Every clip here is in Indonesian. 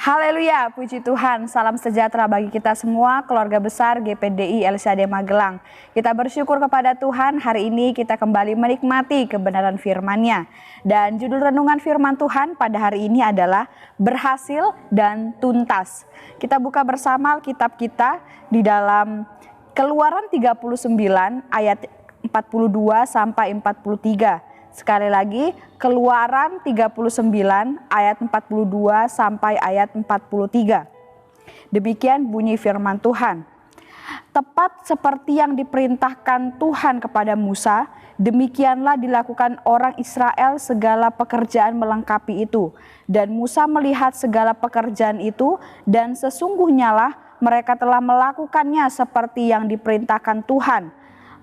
Haleluya, puji Tuhan, salam sejahtera bagi kita semua, keluarga besar GPDI LCAD Magelang. Kita bersyukur kepada Tuhan, hari ini kita kembali menikmati kebenaran firman-Nya. Dan judul renungan firman Tuhan pada hari ini adalah berhasil dan tuntas. Kita buka bersama Alkitab kita di dalam Keluaran 39 ayat 42 sampai 43. Sekali lagi, Keluaran 39 ayat 42 sampai ayat 43. Demikian bunyi firman Tuhan. Tepat seperti yang diperintahkan Tuhan kepada Musa, demikianlah dilakukan orang Israel segala pekerjaan melengkapi itu. Dan Musa melihat segala pekerjaan itu, dan sesungguhnya lah mereka telah melakukannya seperti yang diperintahkan Tuhan.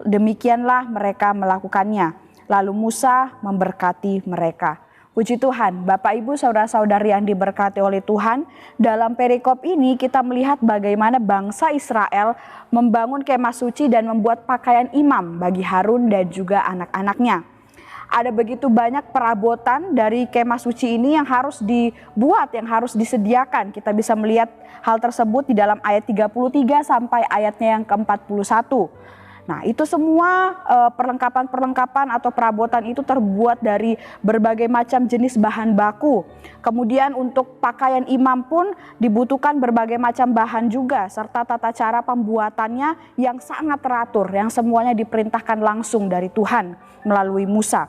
Demikianlah mereka melakukannya. Lalu Musa memberkati mereka. Puji Tuhan, Bapak Ibu saudara-saudari yang diberkati oleh Tuhan, dalam perikop ini kita melihat bagaimana bangsa Israel membangun kemah suci dan membuat pakaian imam bagi Harun dan juga anak-anaknya. Ada begitu banyak perabotan dari kemah suci ini yang harus dibuat, yang harus disediakan. Kita bisa melihat hal tersebut di dalam ayat 33 sampai ayatnya yang ke-41. Nah, itu semua perlengkapan-perlengkapan atau perabotan itu terbuat dari berbagai macam jenis bahan baku. Kemudian untuk pakaian imam pun dibutuhkan berbagai macam bahan juga, serta tata cara pembuatannya yang sangat teratur, yang semuanya diperintahkan langsung dari Tuhan melalui Musa.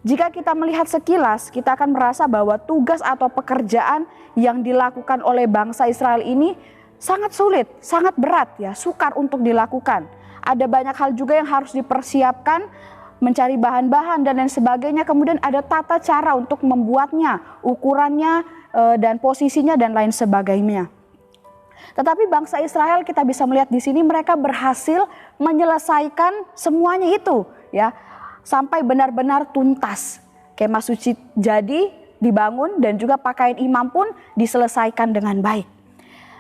Jika kita melihat sekilas, kita akan merasa bahwa tugas atau pekerjaan yang dilakukan oleh bangsa Israel ini sangat sulit, sangat berat ya, sukar untuk dilakukan. Ada banyak hal juga yang harus dipersiapkan, mencari bahan-bahan dan lain sebagainya. Kemudian ada tata cara untuk membuatnya, ukurannya dan posisinya dan lain sebagainya. Tetapi bangsa Israel kita bisa melihat di sini mereka berhasil menyelesaikan semuanya itu ya, sampai benar-benar tuntas. Kemah suci jadi dibangun dan juga pakaian imam pun diselesaikan dengan baik.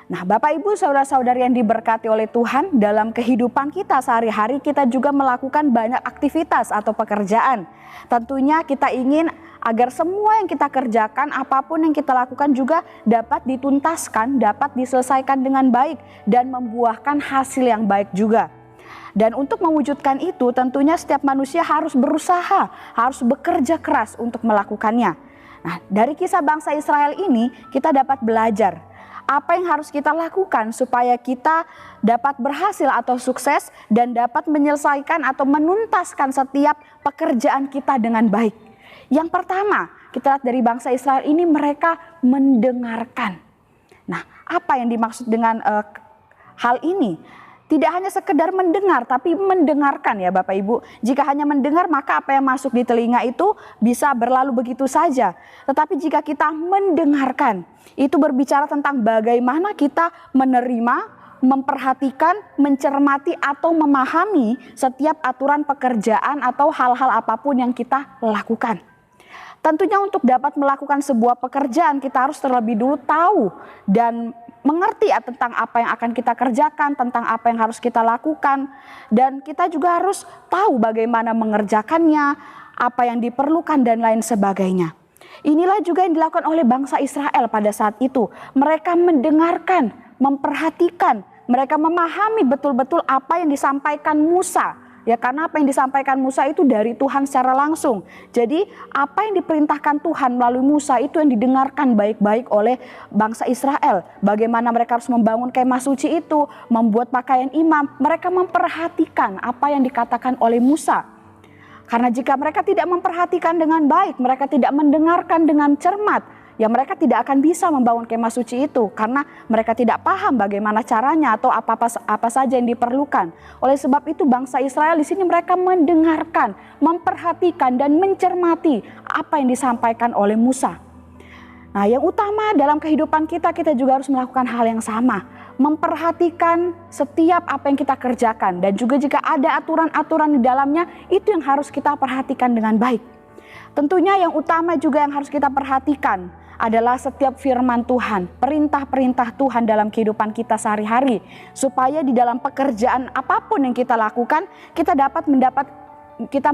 Nah, Bapak Ibu saudara-saudari yang diberkati oleh Tuhan, dalam kehidupan kita sehari-hari kita juga melakukan banyak aktivitas atau pekerjaan. Tentunya kita ingin agar semua yang kita kerjakan, apapun yang kita lakukan juga dapat dituntaskan, dapat diselesaikan dengan baik dan membuahkan hasil yang baik juga. Dan untuk mewujudkan itu tentunya setiap manusia harus berusaha, harus bekerja keras untuk melakukannya. Nah, dari kisah bangsa Israel ini kita dapat belajar apa yang harus kita lakukan supaya kita dapat berhasil atau sukses dan dapat menyelesaikan atau menuntaskan setiap pekerjaan kita dengan baik. Yang pertama, kita lihat dari bangsa Israel ini mereka mendengarkan. Nah, apa yang dimaksud dengan hal ini? Tidak hanya sekedar mendengar, tapi mendengarkan ya Bapak Ibu. Jika hanya mendengar, maka apa yang masuk di telinga itu bisa berlalu begitu saja. Tetapi jika kita mendengarkan, itu berbicara tentang bagaimana kita menerima, memperhatikan, mencermati atau memahami setiap aturan pekerjaan atau hal-hal apapun yang kita lakukan. Tentunya untuk dapat melakukan sebuah pekerjaan kita harus terlebih dulu tahu dan mengerti tentang apa yang akan kita kerjakan, tentang apa yang harus kita lakukan. Dan kita juga harus tahu bagaimana mengerjakannya, apa yang diperlukan dan lain sebagainya. Inilah juga yang dilakukan oleh bangsa Israel pada saat itu. Mereka mendengarkan, memperhatikan, mereka memahami betul-betul apa yang disampaikan Musa. Ya, karena apa yang disampaikan Musa itu dari Tuhan secara langsung. Jadi apa yang diperintahkan Tuhan melalui Musa itu yang didengarkan baik-baik oleh bangsa Israel. Bagaimana mereka harus membangun kemah suci itu, membuat pakaian imam. Mereka memperhatikan apa yang dikatakan oleh Musa. Karena jika mereka tidak memperhatikan dengan baik, mereka tidak mendengarkan dengan cermat, ya mereka tidak akan bisa membangun kemah suci itu karena mereka tidak paham bagaimana caranya atau apa saja yang diperlukan. Oleh sebab itu bangsa Israel di sini mereka mendengarkan, memperhatikan dan mencermati apa yang disampaikan oleh Musa. Nah, yang utama dalam kehidupan kita juga harus melakukan hal yang sama. Memperhatikan setiap apa yang kita kerjakan. Dan juga jika ada aturan-aturan di dalamnya, itu yang harus kita perhatikan dengan baik. Tentunya yang utama juga yang harus kita perhatikan adalah setiap firman Tuhan, perintah-perintah Tuhan dalam kehidupan kita sehari-hari. Supaya di dalam pekerjaan apapun yang kita lakukan, kita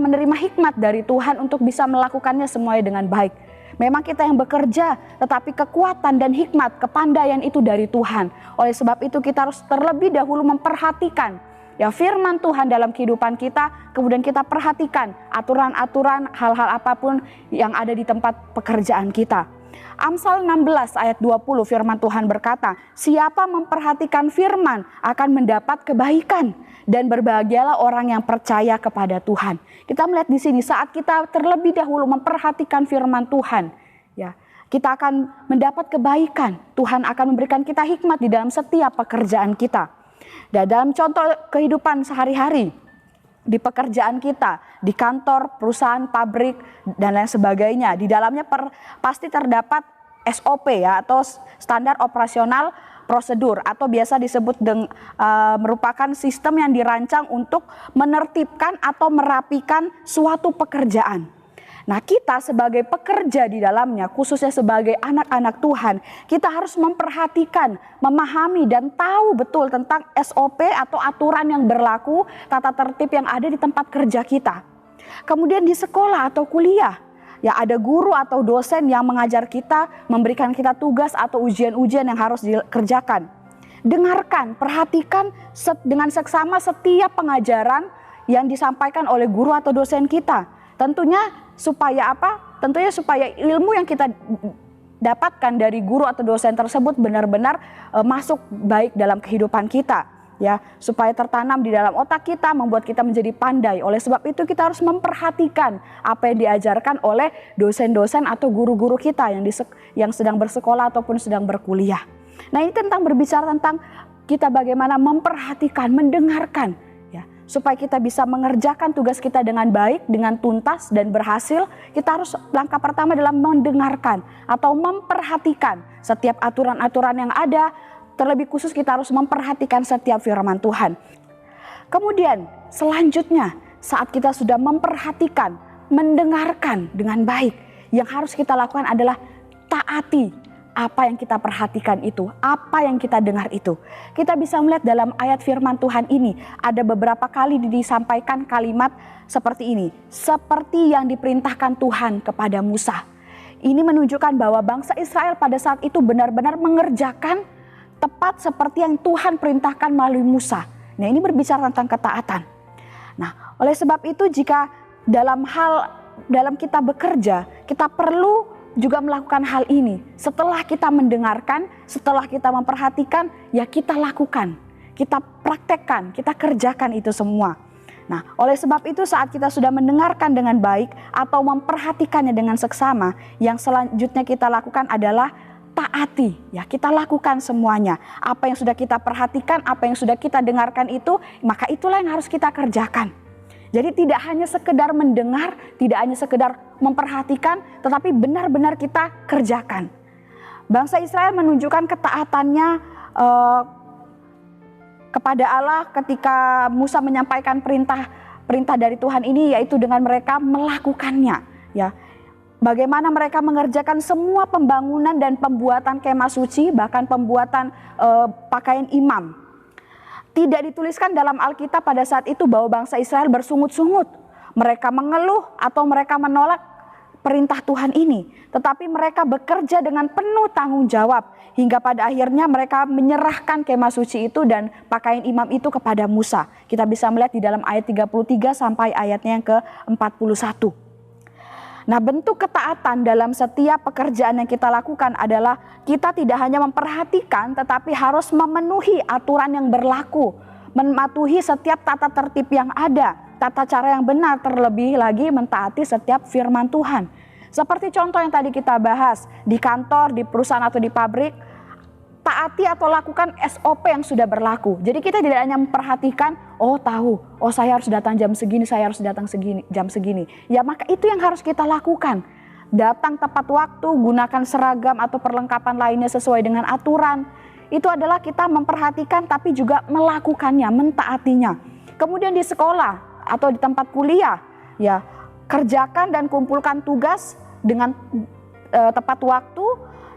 menerima hikmat dari Tuhan untuk bisa melakukannya semuanya dengan baik. Memang kita yang bekerja, tetapi kekuatan dan hikmat, kepandaian itu dari Tuhan. Oleh sebab itu kita harus terlebih dahulu memperhatikan ya firman Tuhan dalam kehidupan kita, kemudian kita perhatikan aturan-aturan hal-hal apapun yang ada di tempat pekerjaan kita. Amsal 16 ayat 20 firman Tuhan berkata, siapa memperhatikan firman akan mendapat kebaikan dan berbahagialah orang yang percaya kepada Tuhan. Kita melihat di sini saat kita terlebih dahulu memperhatikan firman Tuhan, ya, kita akan mendapat kebaikan. Tuhan akan memberikan kita hikmat di dalam setiap pekerjaan kita. Dan dalam contoh kehidupan sehari-hari, di pekerjaan kita, di kantor, perusahaan, pabrik, dan lain sebagainya. Di dalamnya pasti terdapat SOP ya, atau standar operasional prosedur, atau biasa disebut merupakan sistem yang dirancang untuk menertibkan atau merapikan suatu pekerjaan. Nah, kita sebagai pekerja di dalamnya, khususnya sebagai anak-anak Tuhan, kita harus memperhatikan, memahami dan tahu betul tentang SOP atau aturan yang berlaku, tata tertib yang ada di tempat kerja kita. Kemudian di sekolah atau kuliah, ya ada guru atau dosen yang mengajar kita, memberikan kita tugas atau ujian-ujian yang harus dikerjakan. Dengarkan, perhatikan dengan seksama setiap pengajaran yang disampaikan oleh guru atau dosen kita. Tentunya supaya apa? Tentunya supaya ilmu yang kita dapatkan dari guru atau dosen tersebut benar-benar masuk baik dalam kehidupan kita, ya, supaya tertanam di dalam otak kita, membuat kita menjadi pandai. Oleh sebab itu kita harus memperhatikan apa yang diajarkan oleh dosen-dosen atau guru-guru kita yang sedang bersekolah ataupun sedang berkuliah. Nah, ini berbicara tentang kita bagaimana memperhatikan, mendengarkan, supaya kita bisa mengerjakan tugas kita dengan baik, dengan tuntas dan berhasil. Kita harus langkah pertama dalam mendengarkan atau memperhatikan setiap aturan-aturan yang ada. Terlebih khusus kita harus memperhatikan setiap firman Tuhan. Kemudian selanjutnya saat kita sudah memperhatikan, mendengarkan dengan baik, yang harus kita lakukan adalah taati apa yang kita perhatikan itu, apa yang kita dengar itu. Kita bisa melihat dalam ayat firman Tuhan ini ada beberapa kali disampaikan kalimat seperti ini. Seperti yang diperintahkan Tuhan kepada Musa. Ini menunjukkan bahwa bangsa Israel pada saat itu benar-benar mengerjakan tepat seperti yang Tuhan perintahkan melalui Musa. Nah, ini berbicara tentang ketaatan. Nah, oleh sebab itu jika dalam kita bekerja, kita perlu juga melakukan hal ini. Setelah kita mendengarkan, setelah kita memperhatikan, ya kita lakukan, kita praktekkan, kita kerjakan itu semua. Nah, oleh sebab itu saat kita sudah mendengarkan dengan baik atau memperhatikannya dengan seksama, yang selanjutnya kita lakukan adalah taati. Ya, kita lakukan semuanya. Apa yang sudah kita perhatikan, apa yang sudah kita dengarkan itu, maka itulah yang harus kita kerjakan. Jadi tidak hanya sekedar mendengar, tidak hanya sekedar memperhatikan, tetapi benar-benar kita kerjakan. Bangsa Israel menunjukkan ketaatannya kepada Allah ketika Musa menyampaikan perintah dari Tuhan ini, yaitu dengan mereka melakukannya. Ya, bagaimana mereka mengerjakan semua pembangunan dan pembuatan kemah suci, bahkan pembuatan pakaian imam. Tidak dituliskan dalam Alkitab pada saat itu bahwa bangsa Israel bersungut-sungut. Mereka mengeluh atau mereka menolak perintah Tuhan ini. Tetapi mereka bekerja dengan penuh tanggung jawab. Hingga pada akhirnya mereka menyerahkan kemah suci itu dan pakaian imam itu kepada Musa. Kita bisa melihat di dalam ayat 33 sampai ayatnya yang ke-41. Nah, bentuk ketaatan dalam setiap pekerjaan yang kita lakukan adalah kita tidak hanya memperhatikan tetapi harus memenuhi aturan yang berlaku, mematuhi setiap tata tertib yang ada, tata cara yang benar, terlebih lagi mentaati setiap firman Tuhan. Seperti contoh yang tadi kita bahas, di kantor, di perusahaan atau di pabrik, taati atau lakukan SOP yang sudah berlaku. Jadi kita tidak hanya memperhatikan, saya harus datang jam segini, saya harus datang jam segini. Ya, maka itu yang harus kita lakukan. datang tepat waktu, gunakan seragam atau perlengkapan lainnya sesuai dengan aturan. Itu adalah kita memperhatikan tapi juga melakukannya, mentaatinya. Kemudian di sekolah atau di tempat kuliah, ya, kerjakan dan kumpulkan tugas dengan tepat waktu,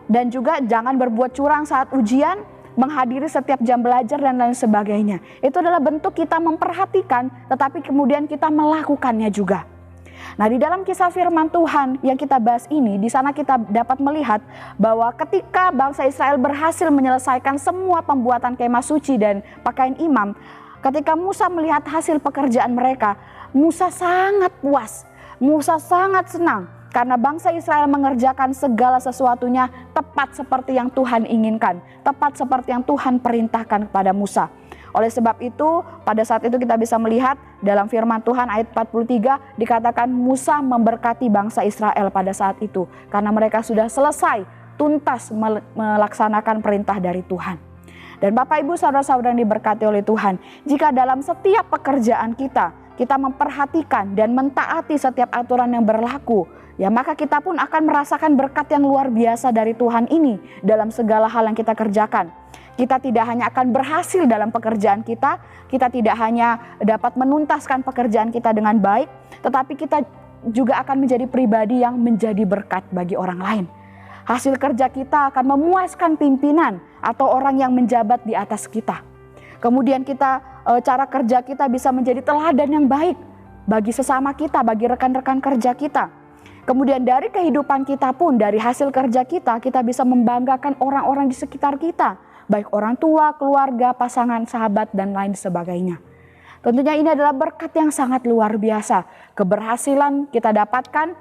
dan juga jangan berbuat curang saat ujian, menghadiri setiap jam belajar dan lain sebagainya. Itu adalah bentuk kita memperhatikan tetapi kemudian kita melakukannya juga. Nah, di dalam kisah firman Tuhan yang kita bahas ini, di sana kita dapat melihat bahwa ketika bangsa Israel berhasil menyelesaikan semua pembuatan kemah suci dan pakaian imam, ketika Musa melihat hasil pekerjaan mereka, Musa sangat puas, Musa sangat senang karena bangsa Israel mengerjakan segala sesuatunya tepat seperti yang Tuhan inginkan, tepat seperti yang Tuhan perintahkan kepada Musa. Oleh sebab itu, pada saat itu kita bisa melihat dalam firman Tuhan ayat 43 dikatakan Musa memberkati bangsa Israel pada saat itu. Karena mereka sudah selesai tuntas melaksanakan perintah dari Tuhan. Dan Bapak Ibu saudara-saudara yang diberkati oleh Tuhan, jika dalam setiap pekerjaan kita memperhatikan dan mentaati setiap aturan yang berlaku, ya maka kita pun akan merasakan berkat yang luar biasa dari Tuhan ini dalam segala hal yang kita kerjakan. Kita tidak hanya akan berhasil dalam pekerjaan kita tidak hanya dapat menuntaskan pekerjaan kita dengan baik, tetapi kita juga akan menjadi pribadi yang menjadi berkat bagi orang lain. Hasil kerja kita akan memuaskan pimpinan atau orang yang menjabat di atas kita. Kemudian cara kerja kita bisa menjadi teladan yang baik bagi sesama kita, bagi rekan-rekan kerja kita. Kemudian dari kehidupan kita pun, dari hasil kerja kita bisa membanggakan orang-orang di sekitar kita. Baik orang tua, keluarga, pasangan, sahabat, dan lain sebagainya. Tentunya ini adalah berkat yang sangat luar biasa. Keberhasilan kita dapatkan,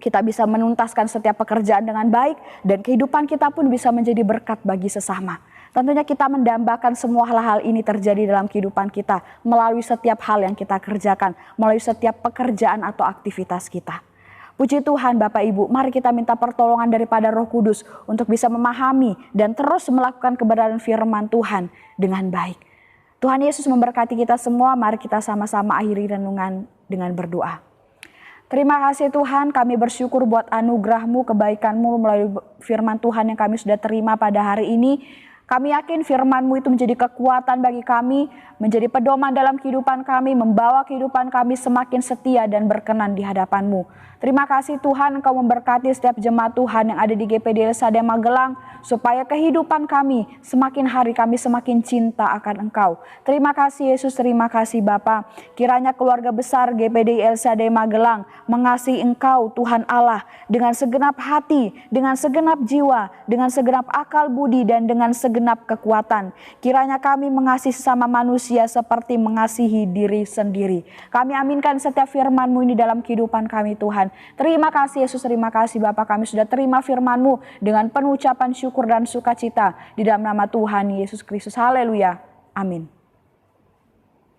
kita bisa menuntaskan setiap pekerjaan dengan baik, dan kehidupan kita pun bisa menjadi berkat bagi sesama. Tentunya kita mendambakan semua hal-hal ini terjadi dalam kehidupan kita, melalui setiap hal yang kita kerjakan, melalui setiap pekerjaan atau aktivitas kita. Puji Tuhan Bapak Ibu, mari kita minta pertolongan daripada Roh Kudus untuk bisa memahami dan terus melakukan kebenaran firman Tuhan dengan baik. Tuhan Yesus memberkati kita semua, mari kita sama-sama akhiri renungan dengan berdoa. Terima kasih Tuhan, kami bersyukur buat anugerah-Mu, kebaikan-Mu melalui firman Tuhan yang kami sudah terima pada hari ini. Kami yakin firman-Mu itu menjadi kekuatan bagi kami, menjadi pedoman dalam kehidupan kami, membawa kehidupan kami semakin setia dan berkenan di hadapan-Mu. Terima kasih Tuhan, Engkau memberkati setiap jemaat Tuhan yang ada di GPD LSAD Magelang, supaya kehidupan kami semakin hari kami semakin cinta akan Engkau. Terima kasih Yesus, terima kasih Bapa. Kiranya keluarga besar GPD LSAD Magelang mengasihi Engkau Tuhan Allah dengan segenap hati, dengan segenap jiwa, dengan segenap akal budi dan dengan segenap kekuatan. Kiranya kami mengasihi sesama manusia seperti mengasihi diri sendiri. Kami aminkan setiap firman-Mu ini dalam kehidupan kami Tuhan. Terima kasih Yesus, terima kasih Bapa, kami sudah terima firman-Mu dengan penuh ucapan syukur dan sukacita di dalam nama Tuhan Yesus Kristus. Haleluya. Amin.